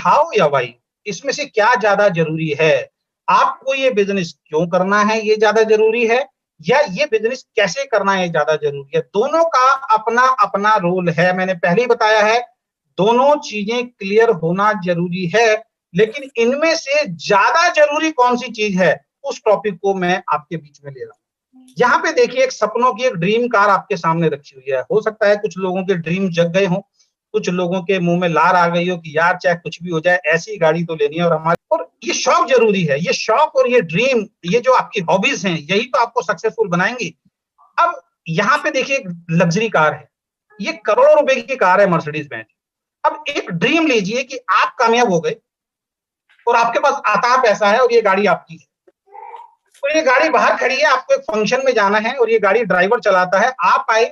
How या Y, इसमें से क्या ज्यादा जरूरी है? आपको ये बिजनेस क्यों करना है ये ज्यादा जरूरी है, या ये बिजनेस कैसे करना है ज्यादा जरूरी है? दोनों का अपना अपना रोल है, मैंने पहले ही बताया है, दोनों चीजें क्लियर होना जरूरी है। लेकिन इनमें से ज्यादा जरूरी कौन सी चीज है, उस टॉपिक को मैं आपके बीच में ले रहा हूं। यहाँ पे देखिए, एक सपनों की एक ड्रीम कार आपके सामने रखी हुई है। हो सकता है कुछ लोगों के ड्रीम जग गए हों, कुछ लोगों के मुंह में लार आ गई हो कि यार चाहे कुछ भी हो जाए ऐसी गाड़ी तो लेनी है। और ये शौक जरूरी है, ये शौक और ये ड्रीम, ये जो आपकी हॉबीज हैं, यही तो आपको सक्सेसफुल बनाएंगी। अब यहाँ पे देखिए, लग्जरी कार है, ये करोड़ों रुपए की कार है, मर्सिडीज बेंज। अब एक ड्रीम लीजिए कि आप कामयाब हो गए और आपके पास अथाह पैसा है और ये गाड़ी आपकी है। तो ये गाड़ी बाहर खड़ी है, आपको एक फंक्शन में जाना है और ये गाड़ी ड्राइवर चलाता है, आप आए,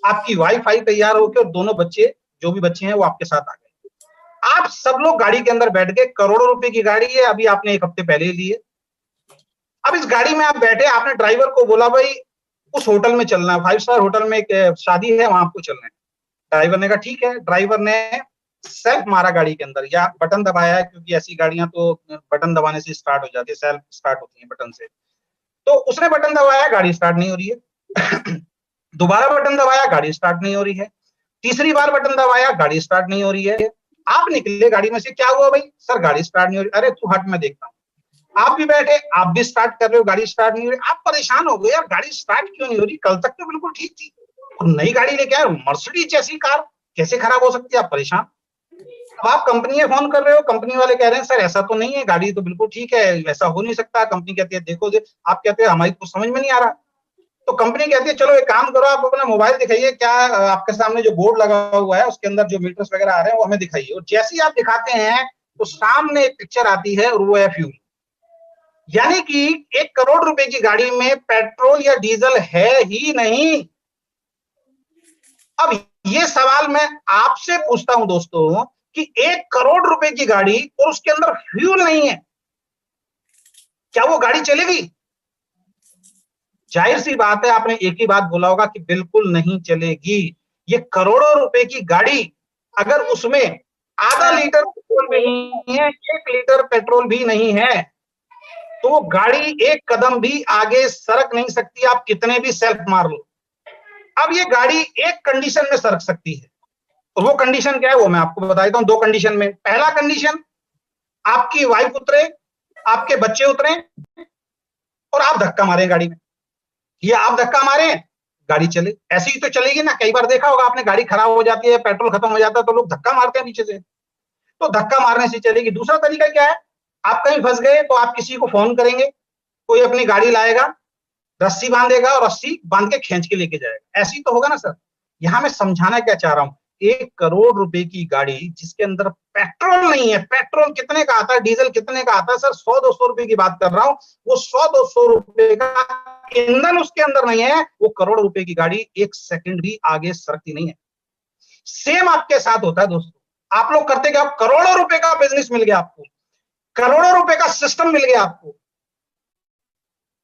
आपकी वाइफ आई तैयार होकर और दोनों बच्चे, जो भी बच्चे हैं वो आपके साथ आ गए। आप सब लोग गाड़ी के अंदर बैठ गए, करोड़ों रुपए की गाड़ी है, अभी आपने एक हफ्ते पहले ही ली है। अब इस गाड़ी में आप बैठे, आपने ड्राइवर को बोला भाई उस होटल में चलना है, 5 स्टार होटल में एक शादी है, वहां आपको चलना है। ड्राइवर ने कहा ठीक है। ड्राइवर ने सेल्फ मारा गाड़ी के अंदर, या बटन दबाया है, क्योंकि ऐसी गाड़ियां तो बटन दबाने से स्टार्ट हो जाती है, सेल्फ स्टार्ट होती है बटन से। तो उसने बटन दबाया, गाड़ी स्टार्ट नहीं हो रही है। दोबारा बटन दबाया, गाड़ी स्टार्ट नहीं हो रही है। तीसरी बार बटन दबाया, गाड़ी स्टार्ट नहीं हो रही है। आप निकले गाड़ी में से, क्या हुआ भाई? सर गाड़ी स्टार्ट नहीं हो रही। अरे तू हट, मैं देखता हूँ। आप भी बैठे, आप भी स्टार्ट कर रहे हो, गाड़ी स्टार्ट नहीं हो रही। आप परेशान हो गए, यार गाड़ी स्टार्ट क्यों नहीं हो रही? कल तक तो बिल्कुल ठीक थी, और नई गाड़ी लेके आए, मर्सिडीज जैसी कार कैसे खराब हो सकती है? आप परेशान। अब आप कंपनी में फोन कर रहे हो, कंपनी वाले कह रहे हैं सर ऐसा तो नहीं है, गाड़ी तो बिल्कुल ठीक है, ऐसा हो नहीं सकता। कंपनी कहती है देखो जी, आप कहते हैं हमारी कुछ समझ में नहीं आ रहा। तो कंपनी कहती है चलो एक काम करो, आप अपना मोबाइल दिखाइए, क्या आपके सामने जो बोर्ड लगा हुआ है उसके अंदर जो मीटर्स वगैरह आ रहे हैं वो हमें दिखाइए। और जैसे ही आप दिखाते हैं तो सामने एक पिक्चर आती है और वो है फ्यूल। यानी कि 1 करोड़ रुपए की गाड़ी में पेट्रोल या डीजल है ही नहीं। अब ये सवाल मैं आपसे पूछता हूं दोस्तों कि 1 करोड़ रुपए की गाड़ी और उसके अंदर फ्यूल नहीं है, क्या वो गाड़ी चलेगी? जाहिर सी बात है, आपने एक ही बात बोला होगा कि बिल्कुल नहीं चलेगी। ये करोड़ों रुपए की गाड़ी, अगर उसमें आधा लीटर पेट्रोल भी नहीं है, 1 लीटर पेट्रोल भी नहीं है, तो वो गाड़ी एक कदम भी आगे सरक नहीं सकती, आप कितने भी सेल्फ मार लो। अब ये गाड़ी एक कंडीशन में सरक सकती है, और वो कंडीशन क्या है वो मैं आपको बता देता हूं। 2 कंडीशन में, पहला कंडीशन, आपकी वाइफ उतरे, आपके बच्चे उतरे और आप धक्का मारें गाड़ी में, या आप धक्का मारें गाड़ी चले। ऐसी ही तो चलेगी ना। कई बार देखा होगा आपने, गाड़ी खराब हो जाती है, पेट्रोल खत्म हो जाता है, तो लोग धक्का मारते हैं पीछे से, तो धक्का मारने से चलेगी। दूसरा तरीका क्या है, आप कहीं फंस गए तो आप किसी को फोन करेंगे, कोई अपनी गाड़ी लाएगा, रस्सी बांधेगा और रस्सी बांध के खींच के लेके जाएगा। ऐसी तो होगा ना सर। यहां मैं समझाना क्या चाह रहा हूं, 1 करोड़ रुपए की गाड़ी जिसके अंदर पेट्रोल नहीं है, पेट्रोल कितने का आता है, डीजल कितने का आता है सर? 100-200 रुपए की बात कर रहा हूं। वो 100-200 रुपए का ईंधन उसके अंदर नहीं है, वो करोड़ रुपए की गाड़ी 1 सेकंड भी आगे सरकती नहीं है। सेम आपके साथ होता है दोस्तों। आप लोग करते क्या, करोड़ों रुपए का बिजनेस मिल गया आपको, करोड़ों रुपए का सिस्टम मिल गया आपको,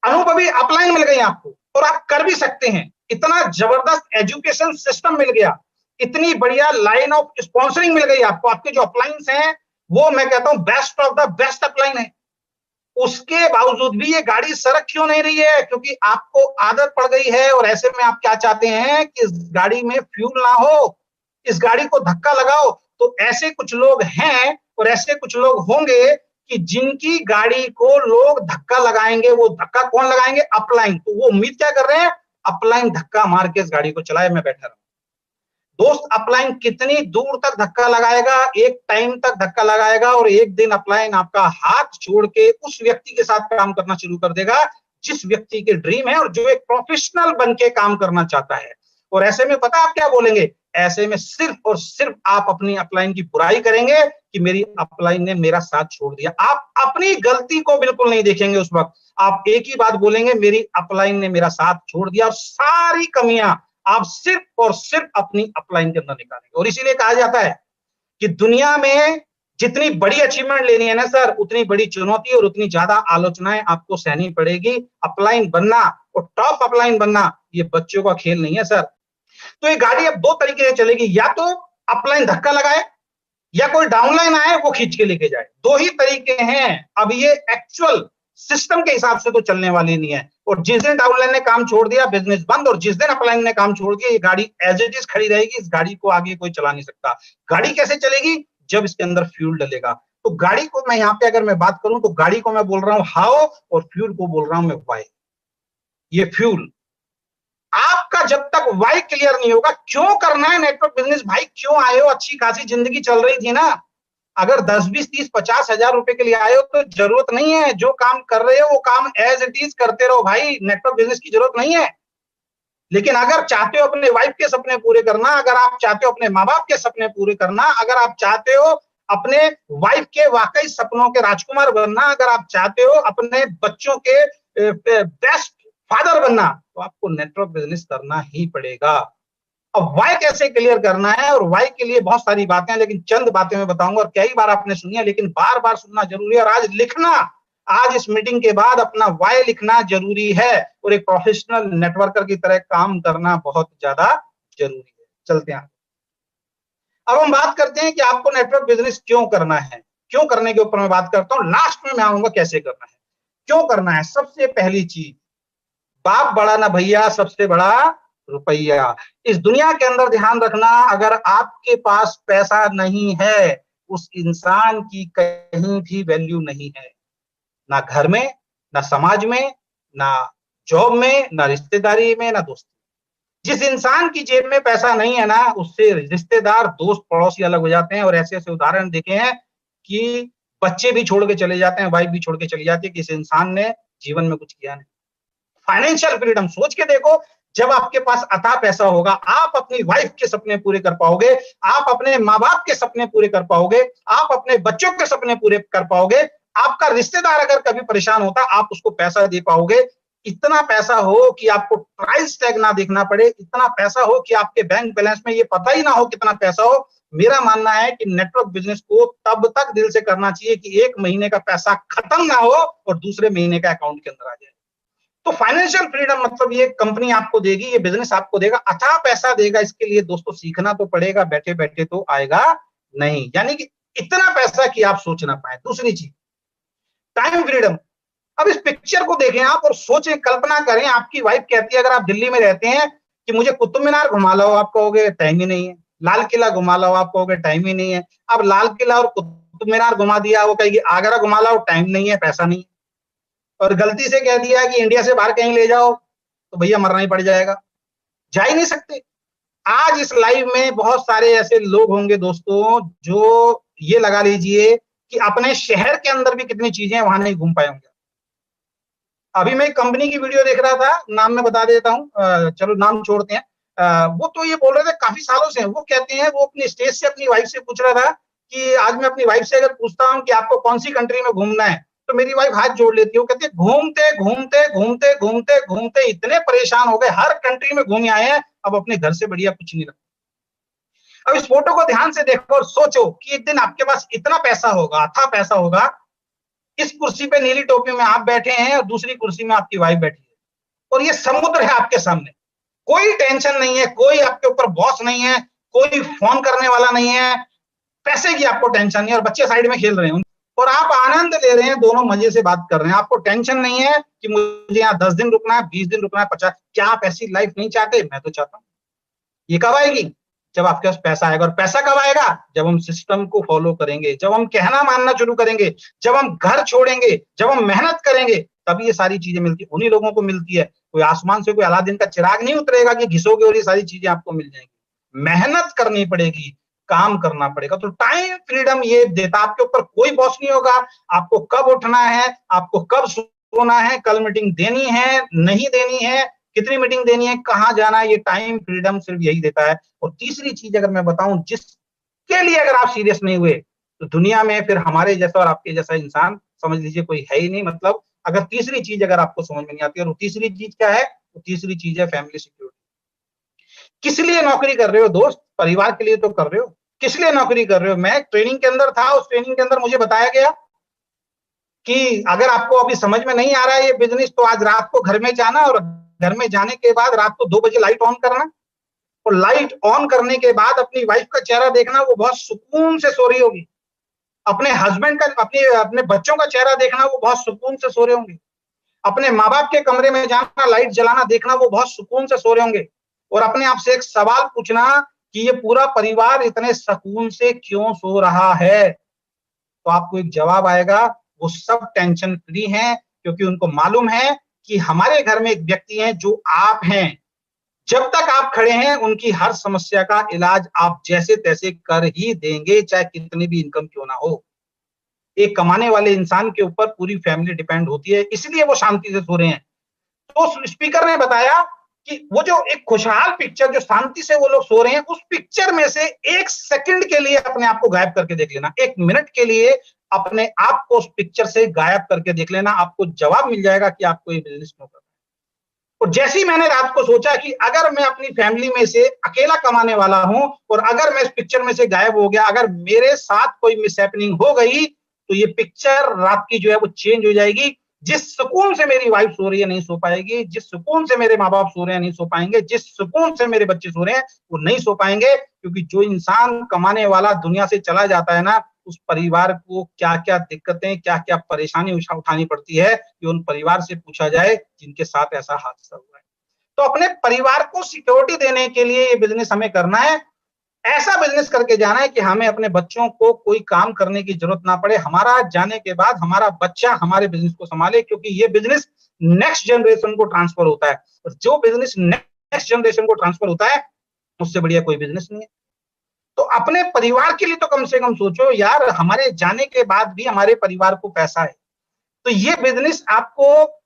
अनुभवी अपलाइन मिल गई आपको, और आप कर भी सकते हैं। इतना जबरदस्त एजुकेशन सिस्टम मिल गया, इतनी बढ़िया लाइन ऑफ स्पॉन्सरिंग मिल गई आपको, आपके जो अपलाइंस हैं वो मैं कहता हूं best of the best upline है। उसके बावजूद भी ये गाड़ी सड़क क्यों नहीं रही है? क्योंकि आपको आदत पड़ गई है। और ऐसे में आप क्या चाहते हैं कि इस गाड़ी में फ्यूल ना हो, इस गाड़ी को धक्का लगाओ। तो ऐसे कुछ लोग हैं और ऐसे कुछ लोग होंगे कि जिनकी गाड़ी को लोग धक्का लगाएंगे। वो धक्का कौन लगाएंगे? अपलाइन। तो वो उम्मीद क्या कर रहे हैं? अपलाइन धक्का मार के इस गाड़ी को चलाए, मैं बैठा रहूं। दोस्त, अपलाइन कितनी दूर तक धक्का लगाएगा? एक टाइम तक धक्का लगाएगा, और एक दिन अपलाइन आपका हाथ छोड़ के उस व्यक्ति के साथ काम करना शुरू कर देगा जिस व्यक्ति के ड्रीम है और जो एक प्रोफेशनल बन के काम करना चाहता है। और ऐसे में पता आप क्या बोलेंगे? ऐसे में सिर्फ और सिर्फ आप अपनी अपलाइन की बुराई करेंगे कि मेरी अपलाइन ने मेरा साथ छोड़ दिया। आप अपनी गलती को बिल्कुल नहीं देखेंगे उस वक्त। आप एक ही बात बोलेंगे, मेरी अपलाइन ने मेरा साथ छोड़ दिया। और सारी कमियां आप सिर्फ और सिर्फ अपनी अपलाइन के अंदर निकालेंगे। और इसीलिए कहा जाता है कि दुनिया में जितनी बड़ी अचीवमेंट लेनी है ना सर, उतनी बड़ी चुनौती और उतनी ज्यादा आलोचनाएं आपको सहनी पड़ेगी। अपलाइन बनना और टॉप अपलाइन बनना ये बच्चों का खेल नहीं है सर। तो ये गाड़ी अब 2 तरीके से चलेगी, या तो अपलाइन धक्का लगाए या कोई डाउनलाइन आए वो खींच के लेके जाए। दो ही तरीके हैं। अब ये एक्चुअल सिस्टम के हिसाब से तो चलने वाली नहीं है। और जिस दिन डाउनलाइन ने काम छोड़ दिया, बिजनेस बंद। और जिस दिन अपलाइन ने काम छोड़ दिया, ये गाड़ी एज इट इज खड़ी रहेगी। इस गाड़ी को आगे कोई चला नहीं सकता। गाड़ी कैसे चलेगी? जब इसके अंदर फ्यूल डलेगा। तो गाड़ी को मैं यहाँ पे अगर मैं बात करूं तो गाड़ी को मैं बोल रहा हूं हाउ, और फ्यूल को बोल रहा हूं मैं व्हाई। ये फ्यूल आपका जब तक वाई क्लियर नहीं होगा, क्यों करना है नेटवर्क बिजनेस भाई, क्यों आए हो? अच्छी खासी जिंदगी चल रही थी ना। अगर 10, 20, 30, 50 हजार रुपए के लिए आए हो तो जरूरत नहीं है। जो काम कर रहे हो वो काम एज इट इज करते रहो भाई, नेटवर्क बिजनेस की जरूरत नहीं है। लेकिन अगर चाहते हो अपने वाइफ के सपने पूरे करना, अगर आप चाहते हो अपने माँ बाप के सपने पूरे करना, अगर आप चाहते हो अपने वाइफ के वाकई सपनों के राजकुमार बनना, अगर आप चाहते हो अपने बच्चों के बेस्ट फादर बनना, तो आपको नेटवर्क बिजनेस करना ही पड़ेगा। अब वाई कैसे क्लियर करना है, और वाई के लिए बहुत सारी बातें हैं, लेकिन चंद बातें मैं बताऊंगा। और कई बार आपने सुनी है, लेकिन बार बार सुनना जरूरी है। और आज लिखना, आज इस मीटिंग के बाद अपना वाई लिखना जरूरी है। और एक प्रोफेशनल नेटवर्कर की तरह काम करना बहुत ज्यादा जरूरी है। चलते हैं। अब हम बात करते हैं कि आपको नेटवर्क बिजनेस क्यों करना है। क्यों करने के ऊपर मैं बात करता हूं, लास्ट में मैं आऊंगा कैसे करना है। क्यों करना है? सबसे पहली चीज, बाप बड़ा ना भैया, सबसे बड़ा रुपया। इस दुनिया के अंदर ध्यान रखना, अगर आपके पास पैसा नहीं है, उस इंसान की कहीं भी वैल्यू नहीं है। ना घर में, ना समाज में, ना जॉब में, ना रिश्तेदारी में, ना दोस्ती। जिस इंसान की जेब में पैसा नहीं है ना, उससे रिश्तेदार, दोस्त, पड़ोसी अलग हो जाते हैं। और ऐसे ऐसे उदाहरण देखे हैं कि बच्चे भी छोड़ के चले जाते हैं, वाइफ भी छोड़ के चली जाती है कि इस इंसान ने जीवन में कुछ किया नहीं। फाइनेंशियल फ्रीडम सोच के देखो, जब आपके पास अथाह पैसा होगा, आप अपनी वाइफ के सपने पूरे कर पाओगे, आप अपने माँ बाप के सपने पूरे कर पाओगे, आप अपने बच्चों के सपने पूरे कर पाओगे। आपका रिश्तेदार अगर कभी परेशान होता, आप उसको पैसा दे पाओगे। इतना पैसा हो कि आपको प्राइस टैग ना देखना पड़े, इतना पैसा हो कि आपके बैंक बैलेंस में ये पता ही ना हो कितना पैसा हो। मेरा मानना है कि नेटवर्क बिजनेस को तब तक दिल से करना चाहिए कि एक महीने का पैसा खत्म ना हो और दूसरे महीने का अकाउंट के अंदर आ जाए। तो फाइनेंशियल फ्रीडम मतलब ये कंपनी आपको देगी, ये बिजनेस आपको देगा, अथाह पैसा देगा। इसके लिए दोस्तों सीखना तो पड़ेगा, बैठे बैठे तो आएगा नहीं। यानी कि इतना पैसा कि आप सोच ना पाए। दूसरी चीज, टाइम फ्रीडम। अब इस पिक्चर को देखें आप और सोचें, कल्पना करें, आपकी वाइफ कहती है, अगर आप दिल्ली में रहते हैं, कि मुझे कुतुब मीनार घुमा लाओ, आप कहोगे टाइम ही नहीं है। लाल किला घुमा लाओ, आप कहोगे टाइम ही नहीं है। अब लाल किला और कुतुब मीनार घुमा दिया, वो कहेगी आगरा घुमा लाओ, टाइम नहीं है, पैसा नहीं है। और गलती से कह दिया कि इंडिया से बाहर कहीं ले जाओ, तो भैया मरना ही पड़ जाएगा, जा ही नहीं सकते। आज इस लाइव में बहुत सारे ऐसे लोग होंगे दोस्तों, जो ये लगा लीजिए कि अपने शहर के अंदर भी कितनी चीजें वहां नहीं घूम पाए होंगे। अभी मैं एक कंपनी की वीडियो देख रहा था, नाम मैं बता देता हूँ, चलो नाम छोड़ते हैं। वो तो ये बोल रहे थे काफी सालों से, वो कहते हैं, वो अपनी स्टेज से अपनी वाइफ से पूछ रहा था कि आज मैं अपनी वाइफ से अगर पूछता हूँ कि आपको कौन सी कंट्री में घूमना है, तो मेरी वाइफ हाथ जोड़ लेती है। वो कहती है घूमते घूमते घूमते घूमते घूमते इतने परेशान हो गए, हर कंट्री में घूम आए हैं, अब अपने घर से बढ़िया कुछ नहीं लगता। अब इस फोटो को ध्यान से देखो और सोचो कि एक दिन आपके पास इतना पैसा होगा, अथाह पैसा होगा, इस कुर्सी पे नीली टोपी में आप बैठे हैं और दूसरी कुर्सी में आपकी वाइफ बैठी है, और ये समुद्र है आपके सामने। कोई टेंशन नहीं है, कोई आपके ऊपर बॉस नहीं है, कोई फोन करने वाला नहीं है, पैसे की आपको टेंशन नहीं है, और बच्चे साइड में खेल रहे हैं और आप आनंद ले रहे हैं, दोनों मजे से बात कर रहे हैं। आपको टेंशन नहीं है कि मुझे यहाँ 10 दिन रुकना है, 20 दिन रुकना है, 50। क्या आप ऐसी लाइफ नहीं चाहते? मैं तो चाहता हूँ। ये कब आएगी? जब आपके पास पैसा आएगा। और पैसा कब आएगा? जब हम सिस्टम को फॉलो करेंगे, जब हम कहना मानना शुरू करेंगे, जब हम घर छोड़ेंगे, जब हम मेहनत करेंगे, तभी ये सारी चीजें मिलती है। उन्हीं लोगों को मिलती है। कोई आसमान से कोई अलादीन का चिराग नहीं उतरेगा कि घिसोगे और ये सारी चीजें आपको मिल जाएंगी। मेहनत करनी पड़ेगी, काम करना पड़ेगा। तो टाइम फ्रीडम ये देता, आपके ऊपर कोई बॉस नहीं होगा। आपको कब उठना है, आपको कब सोना है, कल मीटिंग देनी है नहीं देनी है, कितनी मीटिंग देनी है, कहां जाना है, ये टाइम फ्रीडम सिर्फ यही देता है। और तीसरी चीज अगर मैं बताऊं, जिसके लिए अगर आप सीरियस नहीं हुए, तो दुनिया में फिर हमारे जैसा और आपके जैसा इंसान समझ लीजिए कोई है ही नहीं। मतलब अगर तीसरी चीज अगर आपको समझ में नहीं आती, और वो तीसरी चीज क्या है? तो तीसरी चीज है फैमिली सिक्योरिटी। किस लिए नौकरी कर रहे हो दोस्त? परिवार के लिए तो कर रहे हो। किस लिए नौकरी कर रहे हो? मैं ट्रेनिंग के अंदर था, उस ट्रेनिंग के अंदर मुझे बताया गया कि अगर आपको अभी समझ में नहीं आ रहा है ये बिजनेस, तो आज रात को घर में जाना और घर में जाने के बाद रात को 2 बजे लाइट ऑन करना। और लाइट ऑन करने के बाद अपनी वाइफ का चेहरा देखना, वो बहुत सुकून से सो रही होगी। अपने हस्बैंड का, अपने अपने बच्चों का चेहरा देखना, वो बहुत सुकून से सो रहे होंगे। अपने माँ बाप के कमरे में जाना, लाइट जलाना देखना, वो बहुत सुकून से सो रहे होंगे। और अपने आप से एक सवाल पूछना कि ये पूरा परिवार इतने सुकून से क्यों सो रहा है, तो आपको एक जवाब आएगा, वो सब टेंशन फ्री हैं, क्योंकि उनको मालूम है कि हमारे घर में एक व्यक्ति है जो आप हैं। जब तक आप खड़े हैं, उनकी हर समस्या का इलाज आप जैसे तैसे कर ही देंगे, चाहे कितनी भी इनकम क्यों ना हो। एक कमाने वाले इंसान के ऊपर पूरी फैमिली डिपेंड होती है, इसलिए वो शांति से सो रहे हैं। तो उस स्पीकर ने बताया कि वो जो एक खुशहाल पिक्चर, जो शांति से वो लोग सो रहे हैं, उस पिक्चर में से 1 सेकंड के लिए अपने आप को गायब करके देख लेना। 1 मिनट के लिए अपने आप को उस पिक्चर से गायब करके देख लेना, आपको जवाब मिल जाएगा कि आपको ये बिज़नेस क्यों करना है। और जैसे ही मैंने रात को सोचा कि अगर मैं अपनी फैमिली में से अकेला कमाने वाला हूं और अगर मैं इस पिक्चर में से गायब हो गया, अगर मेरे साथ कोई मिसहैपनिंग हो गई, तो ये पिक्चर रात की जो है वो चेंज हो जाएगी। जिस सुकून से मेरी वाइफ सो रही है नहीं सो पाएगी, जिस सुकून से मेरे माँ बाप सो रहे हैं नहीं सो पाएंगे, जिस सुकून से मेरे बच्चे सो रहे हैं वो नहीं सो पाएंगे। क्योंकि जो इंसान कमाने वाला दुनिया से चला जाता है ना, उस परिवार को क्या-क्या दिक्कतें, क्या-क्या परेशानी उठानी पड़ती है, ये उन परिवार से पूछा जाए जिनके साथ ऐसा हादसा हुआ है। तो अपने परिवार को सिक्योरिटी देने के लिए ये बिज़नेस हमें करना है। ऐसा बिज़नेस करके जाना है कि हमें अपने बच्चों को कोई काम करने की ज़रूरत ना पड़े। हमारा जाने के बाद हमारा बच्चा हमारे बिज़नेस को सँभाले, क्योंकि ये बिज़नेस नेक्स्ट जनरेशन को ट्रांसफर होता है। और जो बिज़नेस नेक्स्ट जनरेशन को ट्रांसफर होता है, उससे बढ़िया कोई बिज़नेस नहीं है। तो अपने परिवार के लिए तो कम से कम सोचो यार, हमारे जाने के बाद भी हमारे परिवार को पैसा है। तो ये बिज़नेस आपको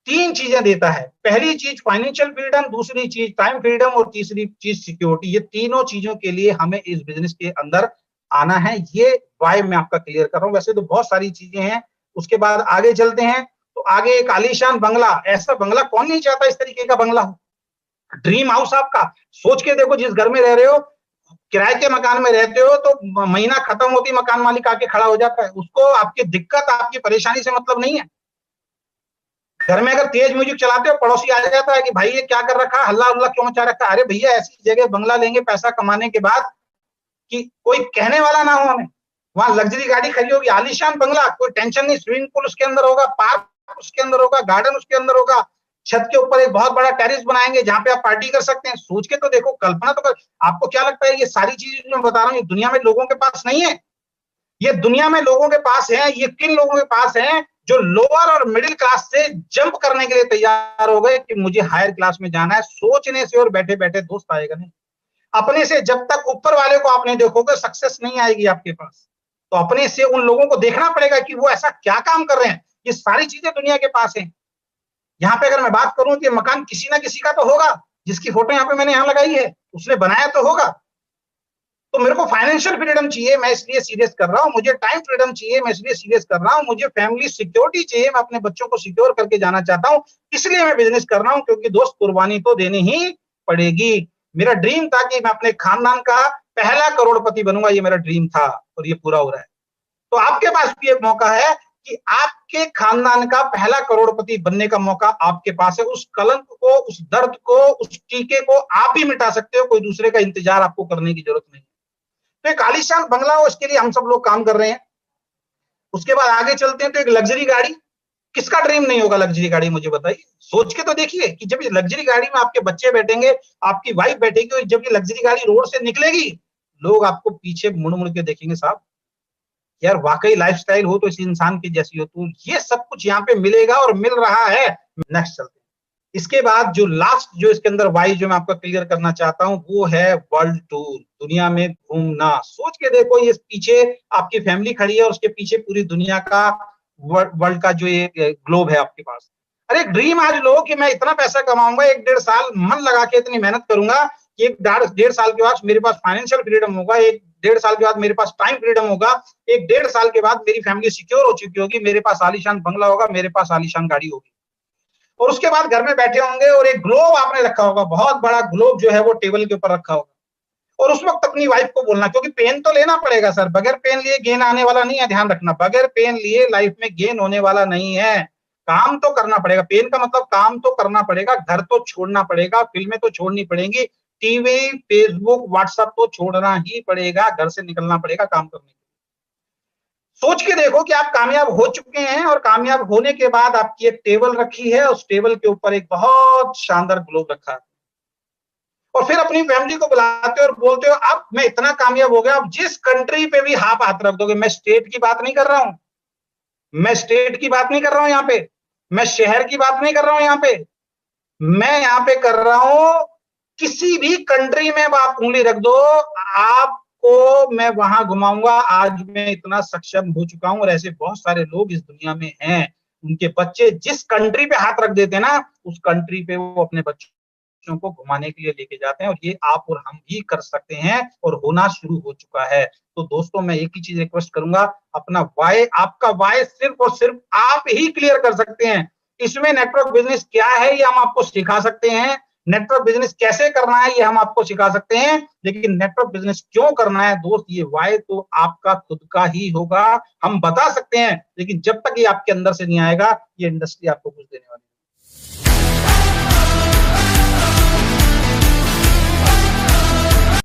3 चीजें देता है। पहली चीज फाइनेंशियल फ्रीडम, दूसरी चीज टाइम फ्रीडम और तीसरी चीज सिक्योरिटी। ये तीनों चीजों के लिए हमें इस बिज़नेस के अंदर आना है। ये व्हाय मैं आपका क्लियर कर रहा हूँ। वैसे तो बहुत सारी चीजें हैं। उसके बाद आगे चलते हैं, तो आगे एक आलीशान बंगला, ऐसा बंगला कौन नहीं चाहता इस तरीके का बंगला हो। ड्रीम हाउस आपका, सोच के देखो, जिस घर में रह रहे हो, किराए के मकान में रहते हो, तो महीना खत्म होती मकान मालिक आके खड़ा हो जाता है। उसको आपकी दिक्कत, आपकी परेशानी से मतलब नहीं है। घर में अगर तेज म्यूजिक चलाते हो, पड़ोसी आ जाता है कि भाई ये क्या कर रखा है, हल्ला उल्ला क्यों मचा रखा है। अरे भैया, ऐसी जगह बंगला लेंगे पैसा कमाने के बाद कि कोई कहने वाला ना हो हमें। वहां लग्जरी गाड़ी खड़ी होगी, आलीशान बंगला, कोई टेंशन नहीं। स्विमिंग पूल उसके अंदर होगा, पार्क उसके अंदर होगा, गार्डन उसके अंदर होगा। छत के ऊपर एक बहुत बड़ा टेरेस बनाएंगे जहां पे आप पार्टी कर सकते हैं। सोच के तो देखो, कल्पना तो कर। आपको क्या लगता है ये सारी चीजें जो मैं बता रहा हूँ, ये दुनिया में लोगों के पास नहीं है? ये दुनिया में लोगों के पास है। ये किन लोगों के पास है? जो लोअर और मिडिल क्लास से जंप करने के लिए तैयार हो गए कि मुझे हायर क्लास में जाना है। सोचने से और बैठे बैठे दोस्त आएगा नहीं। अपने से जब तक ऊपर वाले को आप नहीं देखोगे, सक्सेस नहीं आएगी आपके पास। तो अपने से उन लोगों को देखना पड़ेगा कि वो ऐसा क्या काम कर रहे हैं। ये सारी चीजें दुनिया के पास है। यहाँ पे अगर मैं बात करूं, तो ये मकान किसी ना किसी का तो होगा। जिसकी फोटो यहाँ पे मैंने यहाँ लगाई है, उसने बनाया तो होगा। तो मेरे को फाइनेंशियल फ्रीडम चाहिए, मैं इसलिए सीरियस कर रहा हूँ। मुझे टाइम फ्रीडम चाहिए, मैं इसलिए सीरियस कर रहा हूँ। मुझे फैमिली सिक्योरिटी चाहिए, मैं अपने बच्चों को सिक्योर करके जाना चाहता हूँ, इसलिए मैं बिजनेस कर रहा हूँ। क्योंकि दोस्त, कुर्बानी तो देनी ही पड़ेगी। मेरा ड्रीम था कि मैं अपने खानदान का पहला करोड़पति बनूंगा। ये मेरा ड्रीम था और ये पूरा हो रहा है। तो आपके पास भी एक मौका है कि आपके खानदान का पहला करोड़पति बनने का मौका आपके पास है। उस कलंक को, उस दर्द को, उस टीके को आप ही मिटा सकते हो। कोई दूसरे का इंतजार आपको करने की जरूरत नहीं। तो एक आलीशान बंगला हो, इसके लिए हम सब लोग काम कर रहे हैं। उसके बाद आगे चलते हैं, तो एक लग्जरी गाड़ी। किसका ड्रीम नहीं होगा लग्जरी गाड़ी, मुझे बताइए। सोच के तो देखिए कि जब ये लग्जरी गाड़ी में आपके बच्चे बैठेंगे, आपकी वाइफ बैठेगी, और जब ये लग्जरी गाड़ी रोड से निकलेगी, लोग आपको पीछे मुड़ मुड़ के देखेंगे, साहब यार वाकई लाइफस्टाइल हो तो इस इंसान की जैसी हो। तो ये सब कुछ यहाँ पे मिलेगा और मिल रहा है। नेक्स्ट चलते हैं। इसके बाद जो लास्ट, जो इसके अंदर वाई जो मैं आपका क्लियर करना चाहता हूँ, वो है वर्ल्ड टूर, दुनिया में घूमना। सोच के देखो, ये पीछे आपकी फैमिली खड़ी है और उसके पीछे पूरी दुनिया का, वर्ल्ड का जो ये ग्लोब है आपके पास। अरे एक ड्रीम आज लो कि मैं इतना पैसा कमाऊंगा, 1-1.5 साल मन लगा के इतनी मेहनत करूंगा कि 1-1.5 साल के बाद मेरे पास फाइनेंशियल फ्रीडम होगा, 1-1.5 साल के बाद मेरे पास टाइम फ्रीडम होगा, 1-1.5 साल के बाद मेरी फैमिली सिक्योर हो चुकी होगी, मेरे पास आलीशान बंगला होगा, मेरे पास आलीशान गाड़ी होगी। और उसके बाद घर में बैठे होंगे और एक ग्लोब आपने रखा होगा, बहुत बड़ा ग्लोब जो है वो टेबल के ऊपर रखा होगा। और उस वक्त अपनी वाइफ को बोलना, क्योंकि पेन तो लेना पड़ेगा सर, बगैर पेन लिए गेन आने वाला नहीं है, ध्यान रखना। बगैर पेन लिए लाइफ में गेन होने वाला नहीं है। काम तो करना पड़ेगा। पेन का मतलब काम तो करना पड़ेगा, घर तो छोड़ना पड़ेगा, फिल्में तो छोड़नी पड़ेंगी, टीवी, फेसबुक, व्हाट्सएप तो छोड़ना ही पड़ेगा, घर से निकलना पड़ेगा काम करने के लिए। सोच के देखो कि आप कामयाब हो चुके हैं और कामयाब होने के बाद आपकी एक टेबल रखी है, उस टेबल के ऊपर एक बहुत शानदार ग्लोब रखा है। और फिर अपनी फैमिली को बुलाते हो और बोलते हो अब मैं इतना कामयाब हो गया, अब जिस कंट्री पे भी आप हाथ रख दोगे, मैं स्टेट की बात नहीं कर रहा हूं, मैं स्टेट की बात नहीं कर रहा हूं यहाँ पे, मैं शहर की बात नहीं कर रहा हूं यहाँ पे, मैं यहाँ पे कर रहा हूं किसी भी कंट्री में आप उंगली रख दो, आपको मैं वहां घुमाऊंगा। आज मैं इतना सक्षम हो चुका हूं और ऐसे बहुत सारे लोग इस दुनिया में हैं, उनके बच्चे जिस कंट्री पे हाथ रख देते हैं ना, उस कंट्री पे वो अपने बच्चों को घुमाने के लिए लेके जाते हैं, और ये आप और हम भी कर सकते हैं और होना शुरू हो चुका है। तो दोस्तों मैं एक ही चीज रिक्वेस्ट करूंगा, अपना वाई, आपका वाई सिर्फ और सिर्फ आप ही क्लियर कर सकते हैं। इसमें नेटवर्क बिजनेस क्या है ये हम आपको सिखा सकते हैं, नेटवर्क बिजनेस कैसे करना है ये हम आपको सिखा सकते हैं, लेकिन नेटवर्क बिजनेस क्यों करना है दोस्त, ये वाई तो आपका खुद का ही होगा। हम बता सकते हैं, लेकिन जब तक ये आपके अंदर से नहीं आएगा, ये इंडस्ट्री आपको कुछ देने वाली